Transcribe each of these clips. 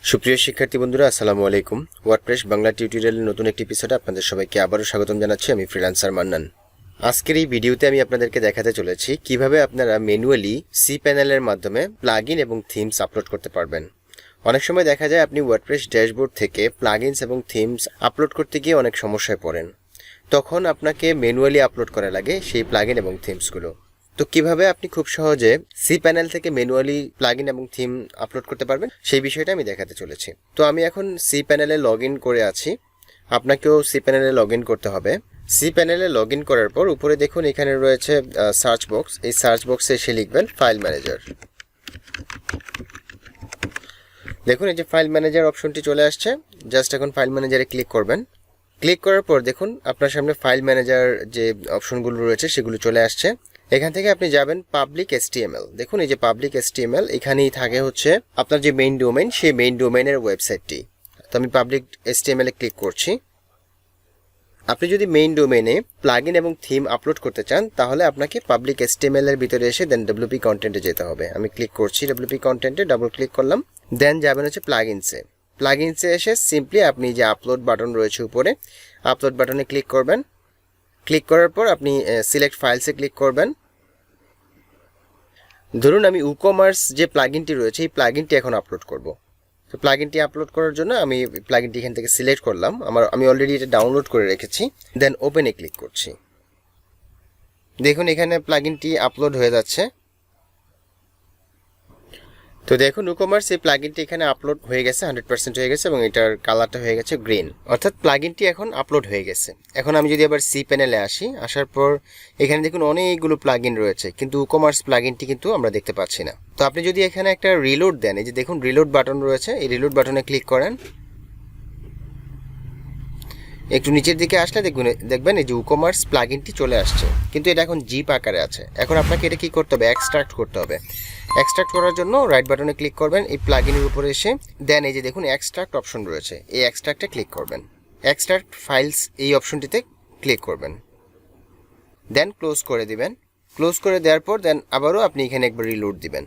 সুপ্রিয় শিক্ষার্থী বন্ধুরা, আসসালামু আলাইকুম। ওয়ার্ডপ্রেস বাংলা টিউটোরিয়ালের নতুন একটি এপিসোডে আপনাদের সবাইকে আবারও স্বাগতম জানাচ্ছি। আমি ফ্রিল্যান্সার মান্নান। আজকের এই ভিডিওতে আমি আপনাদেরকে দেখাতে চলেছি কিভাবে আপনারা ম্যানুয়ালি সি প্যানেলের মাধ্যমে প্লাগইন এবং থিমস আপলোড করতে পারবেন। অনেক সময় দেখা যায় আপনি ওয়ার্ডপ্রেস ড্যাশবোর্ড থেকে প্লাগইনস এবং থিমস আপলোড করতে গিয়ে অনেক সমস্যায় পড়েন। তখন আপনাকে ম্যানুয়ালি আপলোড করা লাগে সেই প্লাগইন এবং থিমসগুলো। তো কিভাবে আপনি খুব সহজে সি প্যানেল থেকে ম্যানুয়ালি প্লাগইন এবং থিম আপলোড করতে পারবেন সেই বিষয়টা আমি দেখাতে চলেছি। তো আমি এখন সি প্যানেলে লগ ইন করে আছি। আপনাকেও সি প্যানেলে লগ ইন করতে হবে। সি প্যানেলে লগ ইন করার পর উপরে দেখুন এখানে রয়েছে সার্চ বক্স। এই সার্চ বক্সে এসে লিখবেন ফাইল ম্যানেজার। দেখুন এই যে ফাইল ম্যানেজার অপশনটি চলে আসছে। জাস্ট এখন ফাইল ম্যানেজারে ক্লিক করবেন। ক্লিক করার পর দেখুন আপনার সামনে ফাইল ম্যানেজার যে অপশনগুলো রয়েছে সেগুলো চলে আসছে। এখান থেকে আপনি যাবেন পাবলিক HTML। দেখুন এই যে পাবলিক HTML, এখানেই থাকে হচ্ছে আপনার যে মেইন ডোমেইন, সেই মেইন ডোমেইনের ওয়েবসাইটটি। তো আমি পাবলিক HTML এ ক্লিক করছি। আপনি যদি মেইন ডোমেইনে প্লাগইন এবং থিম আপলোড করতে চান তাহলে আপনাকে পাবলিক HTML এর ভিতরে এসে দেন WP কন্টেন্টে যেতে হবে। আমি ক্লিক করছি WP কন্টেন্টে, ডাবল ক্লিক করলাম। দেন যাবেন হচ্ছে প্লাগইনসে। প্লাগইনসে এসে সিম্পলি আপনি যে আপলোড বাটন রয়েছে উপরে, আপলোড বাটনে ক্লিক করবেন। ক্লিক করার পর আপনি সিলেক্ট ফাইলসে ক্লিক করবেন। ধরুন আমি উকমার্স যে প্লাগইনটি রয়েছে এই প্লাগইনটি এখন আপলোড করব। তো প্লাগইনটি আপলোড করার জন্য আমি প্লাগইনটি এখান থেকে সিলেক্ট করলাম। আমি অলরেডি এটা ডাউনলোড করে রেখেছি। দেন ওপেনে ক্লিক করছি। দেখুন এখানে প্লাগইনটি আপলোড হয়ে যাচ্ছে। তো দেখুন উকমার্স এই প্লাগইনটি এখানে আপলোড হয়ে গেছে, 100% হয়ে গেছে এবং এটার কালারটা হয়ে গেছে গ্রিন, অর্থাৎ প্লাগইনটি এখন আপলোড হয়ে গেছে। এখন আমি যদি আবার সি প্যানেলে আসি, আসার পর এখানে দেখুন অনেকগুলো প্লাগইন রয়েছে, কিন্তু উকমার্স প্লাগইনটি কিন্তু আমরা দেখতে পাচ্ছি না। তো আপনি যদি এখানে একটা রিলোড দেন, এই যে দেখুন রিলোড বাটন রয়েছে, এই রিলোড বাটনে ক্লিক করেন। একটু নিচের দিকে আসলে দেখবেন এই যে উকমার্স প্লাগইনটি চলে আসছে, কিন্তু এটা এখন জিপ আকারে আছে। এখন আপনাকে এটা কি করতে হবে? এক্সট্রাক্ট করতে হবে। এক্সট্রাক্ট করার জন্য রাইট বাটনে ক্লিক করবেন, এই প্লাগইনের উপরে এসে দেন এই যে দেখুন এক্সট্রাক্ট অপশন রয়েছে, এই এক্সট্রাক্টে ক্লিক করবেন। এক্সট্রাক্ট ফাইলস এই অপশনটিতে ক্লিক করবেন। দেন ক্লোজ করে দিবেন। ক্লোজ করে দেওয়ার পর দেন আবারও আপনি এখানে একবার রিলোড দিবেন।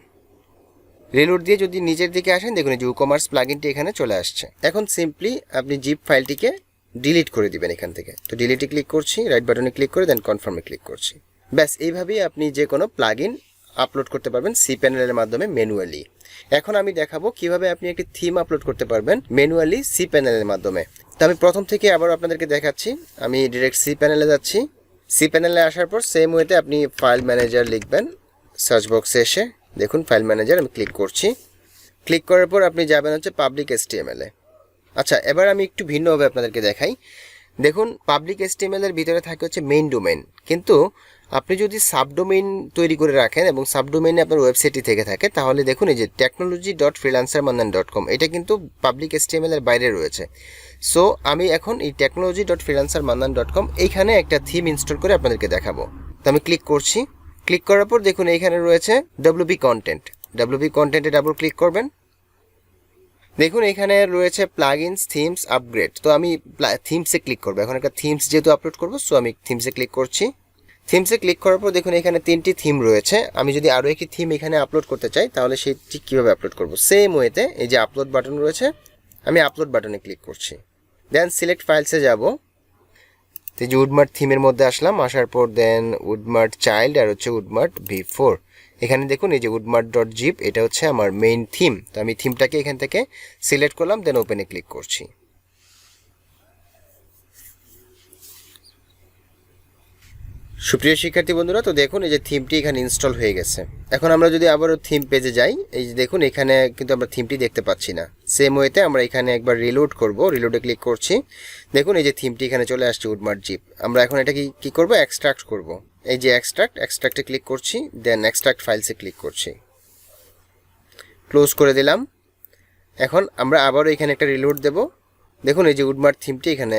রিলোড দিয়ে যদি নিচের দিকে আসেন দেখুন যে উকমার্স প্লাগইনটি এখানে চলে আসছে। এখন সিম্পলি আপনি জিপ ফাইলটিকে ডিলিট করে দিবেন এখান থেকে। তো ডিলিটে ক্লিক করছি, রাইট বাটনে ক্লিক করে দেন কনফার্মে ক্লিক করছি। ব্যাস এইভাবেই আপনি যে কোনো প্লাগইন আপলোড করতে পারবেন সি প্যানেলের মাধ্যমে ম্যানুয়ালি। এখন আমি দেখাবো কিভাবে আপনি একটি থিম আপলোড করতে পারবেন ম্যানুয়ালি সি প্যানেলের মাধ্যমে। তো আমি প্রথম থেকে আবার আপনাদেরকে দেখাচ্ছি। আমি ডিরেক্ট সি প্যানেলে যাচ্ছি। সি প্যানেলে আসার পর সেম ওয়েতে আপনি ফাইল ম্যানেজার লিখবেন। সার্চ বক্সে এসে দেখুন ফাইল ম্যানেজার, আমি ক্লিক করছি। ক্লিক করার পর আপনি যাবেন হচ্ছে পাবলিক HTML এ। আচ্ছা, এবার আমি একটু ভিন্নভাবে আপনাদেরকে দেখাই। দেখুন পাবলিক HTML এর ভিতরে থাকে হচ্ছে মেইন ডোমেইন, কিন্তু আপনি যদি সাবডোমেইন তৈরি করে রাখেন এবং সাবডোমেইনে আপনার ওয়েবসাইটটি থেকে থাকে তাহলে দেখুন এই যে technology.freelancermannan.com এটা কিন্তু পাবলিক HTML এর বাইরে রয়েছে। সো আমি এখন এই technology.freelancermannan.com এইখানে একটা থিম ইনস্টল করে আপনাদেরকে দেখাবো। তো আমি ক্লিক করছি। ক্লিক করার পর দেখুন এইখানে রয়েছে WP কন্টেন্ট। WP কন্টেন্টে ডাবল ক্লিক করবেন। দেখুন এখানে রয়েছে প্লাগইনস, থিমস, আপগ্রেড। তো আমি থিমসে ক্লিক করবো। এখন একটা থিমস যেহেতু আপলোড করবো, সো আমি থিমসে ক্লিক করছি। থিমসে ক্লিক করার পর দেখুন এখানে 3টি থিম রয়েছে। আমি যদি আরও একটি থিম এখানে আপলোড করতে চাই তাহলে সেটি কীভাবে আপলোড করব? সেম ওয়েতে এই যে আপলোড বাটন রয়েছে, আমি আপলোড বাটনে ক্লিক করছি। দেন সিলেক্ট ফাইলসে যাব। তো এই যে উডমার্ট থিমের মধ্যে আসলাম। আসার পর দেন উডমার্ট চাইল্ড আর হচ্ছে উডমার্ট V4। এখানে দেখুন এই যে woodmart.zip এটা হচ্ছে আমার মেইন থিম। তো আমি থিমটাকে এখান থেকে সিলেক্ট করলাম, দেন ওপেনে ক্লিক করছি। সুপ্রিয় শিক্ষার্থী বন্ধুরা, তো দেখুন এই যে থিমটি এখানে ইনস্টল হয়ে গেছে। এখন আমরা যদি আবারও থিম পেজে যাই, এই যে দেখুন এখানে কিন্তু আমরা থিমটি দেখতে পাচ্ছি না। সেম ওয়েতে আমরা এখানে একবার রিলোড করব। রিলোডে ক্লিক করছি। দেখুন এই যে থিমটি এখানে চলে আসছে উডমার্ট জিপ। আমরা এখন এটা কি করব? এক্সট্রাক্ট করব। এই যে এক্সট্রাক্টে ক্লিক করছি, দেন এক্সট্রাক্ট ফাইলসে ক্লিক করছি। ক্লোজ করে দিলাম। এখন আমরা আবারও এখানে একটা রিলোড দেব। দেখুন এই যে উডমার্ট থিমটি এখানে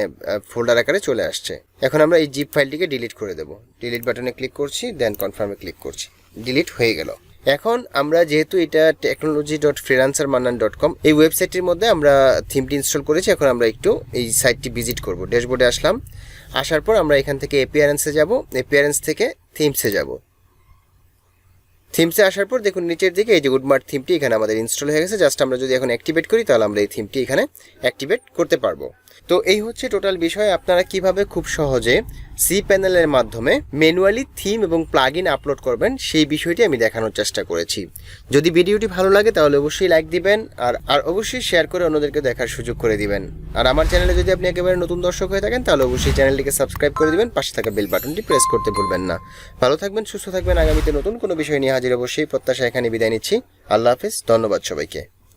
ফোল্ডার আকারে চলে আসছে। এখন আমরা এই জিপ ফাইলটিকে ডিলিট করে দেব। ডিলিট বাটনে ক্লিক করছি, দেন কনফার্মে ক্লিক করছি। ডিলিট হয়ে গেল। এখন আমরা যেহেতু এটা technology.freelancermannan.com এই ওয়েবসাইটের মধ্যে আমরা থিমটি ইনস্টল করেছি, এখন আমরা একটু এই সাইটটি ভিজিট করব। ড্যাশবোর্ডে আসলাম। আসার পর আমরা এখান থেকে অ্যাপিয়ারেন্সে যাব। অ্যাপিয়ারেন্স থেকে থিমসে যাব। থিমসে আসার পর দেখুন নিচের দিকে এই যে উডমার্ট থিমটি এখানে আমাদের ইনস্টল হয়ে গেছে। জাস্ট আমরা যদি এখন অ্যাক্টিভেট করি তাহলে আমরা এই থিমটি এখানে অ্যাক্টিভেট করতে পারবো। তো এই হচ্ছে টোটাল বিষয়, আপনারা কিভাবে খুব সহজে সি প্যানেলের মাধ্যমে ম্যানুয়ালি থিম এবং প্লাগইন আপলোড করবেন সেই বিষয়টি আমি দেখানোর চেষ্টা করেছি। যদি ভিডিওটি ভালো লাগে তাহলে অবশ্যই লাইক দিবেন আর অবশ্যই শেয়ার করে অন্যদেরকে দেখার সুযোগ করে দিবেন। আর আমার চ্যানেলে যদি আপনি একেবারে নতুন দর্শক হয়ে থাকেন তাহলে অবশ্যই চ্যানেলটিকে সাবস্ক্রাইব করে দিবেন, পাশে থাকা বেল বাটনটি প্রেস করতে ভুলবেন না। ভালো থাকবেন, সুস্থ থাকবেন। আগামীতে নতুন কোনো বিষয় নিয়ে হাজির অবশ্যই প্রত্যাশা এখানে বিদায় নিচ্ছি। আল্লাহ হাফেজ, ধন্যবাদ সবাইকে।